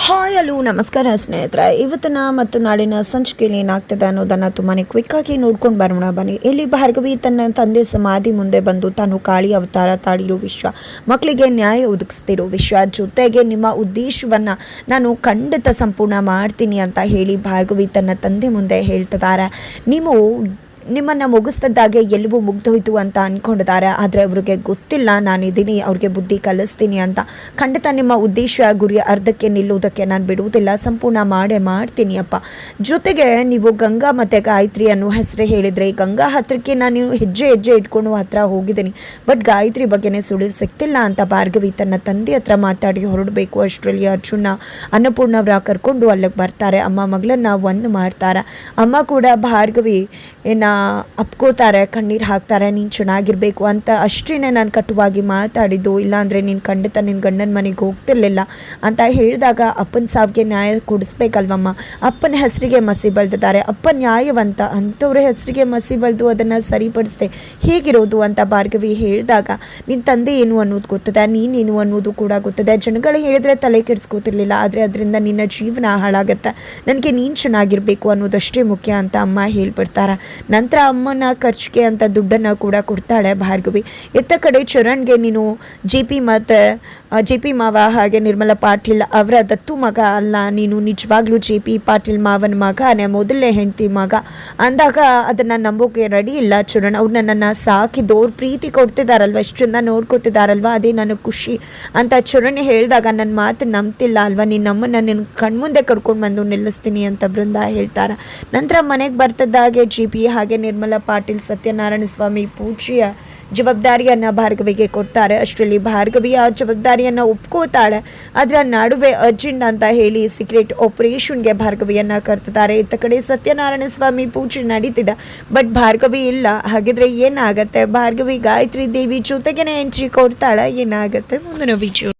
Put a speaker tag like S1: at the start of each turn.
S1: Hi hello ನಮಸ್ಕಾರ ಸ್ನೇಹಿತರೆ. ಇವತ್ತಿನ ಮತ್ತು ನಾಳಿನ ಸಂಚಿಕೆಯಲ್ಲಿ ಏನಾಗ್ತದೆ ಅನ್ನೋದನ್ನು ತುಂಬಾ ಕ್ವಿಕ್ಕಾಗಿ ನೋಡ್ಕೊಂಡು ಬರೋಣ ಬನ್ನಿ. ಇಲ್ಲಿ ಭಾರ್ಗವಿ ತನ್ನ ತಂದೆ ಸಮಾಧಿ ಮುಂದೆ ಬಂದು ತಾನು ಕಾಳಿ ಅವತಾರ ತಾಳಿರೋ ವಿಷಯ, ಮಕ್ಕಳಿಗೆ ನ್ಯಾಯ ಒದಗಿಸ್ತಿರೋ ವಿಷಯ, ಜೊತೆಗೆ ನಿಮ್ಮ ಉದ್ದೇಶವನ್ನು ನಾನು ಖಂಡಿತ ಸಂಪೂರ್ಣ ಮಾಡ್ತೀನಿ ಅಂತ ಹೇಳಿ ಭಾರ್ಗವಿ ತನ್ನ ತಂದೆ ಮುಂದೆ ಹೇಳ್ತಿದ್ದಾರೆ. ನೀವು ನಿಮ್ಮನ್ನು ಮುಗಿಸ್ತಿದ್ದಾಗೆ ಎಲ್ಲವೂ ಮುಗ್ದೋಯ್ತು ಅಂತ ಅಂದ್ಕೊಂಡಿದ್ದಾರೆ, ಆದರೆ ಅವ್ರಿಗೆ ಗೊತ್ತಿಲ್ಲ ನಾನಿದ್ದೀನಿ, ಅವ್ರಿಗೆ ಬುದ್ಧಿ ಕಲಿಸ್ತೀನಿ ಅಂತ. ಖಂಡಿತ ನಿಮ್ಮ ಉದ್ದೇಶ ಗುರಿ ಅರ್ಧಕ್ಕೆ ನಿಲ್ಲೋದಕ್ಕೆ ನಾನು ಬಿಡುವುದಿಲ್ಲ, ಸಂಪೂರ್ಣ ಮಾಡ್ತೀನಿ ಅಪ್ಪ. ಜೊತೆಗೆ ನೀವು ಗಂಗಾ ಮತ್ತು ಗಾಯತ್ರಿ ಅನ್ನೋ ಹೆಸರೇ ಹೇಳಿದರೆ, ಗಂಗಾ ಹತ್ರಕ್ಕೆ ನಾನು ಹೆಜ್ಜೆ ಇಟ್ಕೊಂಡು ಹತ್ರ ಹೋಗಿದ್ದೀನಿ, ಬಟ್ ಗಾಯತ್ರಿ ಬಗ್ಗೆನೇ ಸುಳಿವು ಸಿಗ್ತಿಲ್ಲ ಅಂತ ಭಾರ್ಗವಿ ತನ್ನ ತಂದೆ ಹತ್ರ ಮಾತಾಡಿ ಹೊರಡಬೇಕು. ಅಷ್ಟರಲ್ಲಿ ಅರ್ಜುನ ಅನ್ನಪೂರ್ಣವ್ರ ಕರ್ಕೊಂಡು ಅಲ್ಲಿಗೆ ಬರ್ತಾರೆ. ಅಮ್ಮ ಮಗಳನ್ನ ಒಂದು ಮಾಡ್ತಾರೆ. ಅಮ್ಮ ಕೂಡ ಭಾರ್ಗವಿ ಅಪ್ಕೋತಾರೆ, ಕಣ್ಣೀರು ಹಾಕ್ತಾರೆ, ನೀನು ಚೆನ್ನಾಗಿರಬೇಕು ಅಂತ. ಅಷ್ಟೇ ನಾನು ಕಟುವಾಗಿ ಮಾತಾಡಿದ್ದು, ಇಲ್ಲಾಂದರೆ ನೀನು ಖಂಡಿತ ನಿನ್ನ ಗಂಡನ ಮನೆಗೆ ಹೋಗ್ತಿರ್ಲಿಲ್ಲ ಅಂತ ಹೇಳಿದಾಗ, ಅಪ್ಪನ ಸಾವಿಗೆ ನ್ಯಾಯ ಕೊಡಿಸ್ಬೇಕಲ್ವಮ್ಮ, ಅಪ್ಪನ ಹೆಸರಿಗೆ ಮಸಿ ಬಳ್ದಿದ್ದಾರೆ, ಅಪ್ಪ ನ್ಯಾಯವಂತ, ಅಂಥವ್ರ ಹೆಸರಿಗೆ ಮಸಿ ಬಳ್ದು ಅದನ್ನು ಸರಿಪಡಿಸ್ದೆ ಹೇಗಿರೋದು ಅಂತ ಭಾರ್ಗವಿ ಹೇಳಿದಾಗ, ನಿನ್ನ ತಂದೆ ಏನು ಅನ್ನೋದು ಗೊತ್ತದೆ, ನೀನೇನು ಅನ್ನೋದು ಕೂಡ ಗೊತ್ತದೆ, ಜನಗಳು ಹೇಳಿದ್ರೆ ತಲೆ ಕೆಡಿಸ್ಕೋತಿರ್ಲಿಲ್ಲ, ಆದರೆ ಅದರಿಂದ ನಿನ್ನ ಜೀವನ ಹಾಳಾಗತ್ತೆ, ನನಗೆ ನೀನು ಚೆನ್ನಾಗಿರಬೇಕು ಅನ್ನೋದಷ್ಟೇ ಮುಖ್ಯ ಅಂತ ಅಮ್ಮ ಹೇಳ್ಬಿಡ್ತಾರೆ. ನಂತರ ಅಮ್ಮನ ಖರ್ಚಿಗೆ ಅಂತ ದುಡ್ಡನ್ನು ಕೂಡ ಕೊಡ್ತಾಳೆ ಭಾರ್ಗವಿ. ಎತ್ತ ಕಡೆ ಚರಣ್ಗೆ, ನೀನು ಜೆ ಪಿ ಮಾವ ಹಾಗೆ ನಿರ್ಮಲಾ ಪಾಟೀಲ್ ಅವರ ದತ್ತು ಮಗ ಅಲ್ಲ, ನೀನು ನಿಜವಾಗ್ಲೂ ಜೆ ಪಿ ಪಾಟೀಲ್ ಮಾವನ ಮಗನೇ, ಮೊದಲನೇ ಹೆಂಡತಿ ಮಗ ಅಂದಾಗ ಅದನ್ನು ನಂಬೋಕೆ ರೆಡಿ ಇಲ್ಲ ಚರಣ್. ಅವ್ರು ನನ್ನನ್ನು ಸಾಕಿದವ್ರು ಪ್ರೀತಿ ಕೊಡ್ತಿದ್ದಾರಲ್ವ, ಎಷ್ಟು ಚಂದ ನೋಡ್ಕೊತಿದ್ದಾರಲ್ವ, ಅದೇ ನನಗೆ ಖುಷಿ ಅಂತ ಚರಣ್ ಹೇಳಿದಾಗ, ನನ್ನ ಮಾತು ನಂಬ್ತಿಲ್ಲ ಅಲ್ವಾ, ನೀನು ನಮ್ಮನ್ನು ನಿನ್ನ ಕಣ್ಮುಂದೆ ಕರ್ಕೊಂಡು ಬಂದು ನಿಲ್ಲಿಸ್ತೀನಿ ಅಂತ ಬೃಂದ ಹೇಳ್ತಾರೆ. ನಂತರ ಮನೆಗೆ ಬರ್ತಿದ್ದಾಗೆ ಜೆ ಪಿ ಹಾಗೆ ನಿರ್ಮಲಾ ಪಾಟೀಲ್ ಸತ್ಯನಾರಾಯಣ ಸ್ವಾಮಿ ಪೂಜೆಯ ಜವಾಬ್ದಾರಿಯನ್ನು ಭಾರ್ಗವಿಗೆ ಕೊಡ್ತಾರೆ. ಅಷ್ಟರಲ್ಲಿ ಭಾರ್ಗವಿ ಆ ಜವಾಬ್ದಾರಿಯನ್ನು ಒಪ್ಕೋತಾಳೆ. ಅದರ ನಡುವೆ ಅರ್ಜೆಂಟ್ ಅಂತ ಹೇಳಿ ಸೀಕ್ರೆಟ್ ಆಪರೇಷನ್ಗೆ ಭಾರ್ಗವಿಯನ್ನು ಕರ್ತಿದ್ದಾರೆ. ಇತ್ತ ಕಡೆ ಸತ್ಯನಾರಾಯಣ ಸ್ವಾಮಿ ಪೂಜೆ ನಡೀತಿದೆ, ಬಟ್ ಭಾರ್ಗವಿ ಇಲ್ಲ. ಹಾಗಿದ್ರೆ ಏನಾಗತ್ತೆ? ಭಾರ್ಗವಿ ಗಾಯತ್ರಿ ದೇವಿ ಜೊತೆಗೇನೆ ಎಂಟ್ರಿ ಕೊಡ್ತಾಳೆ. ಏನಾಗತ್ತೆ ಮುಂದಿನ ವಿಡಿಯೋ.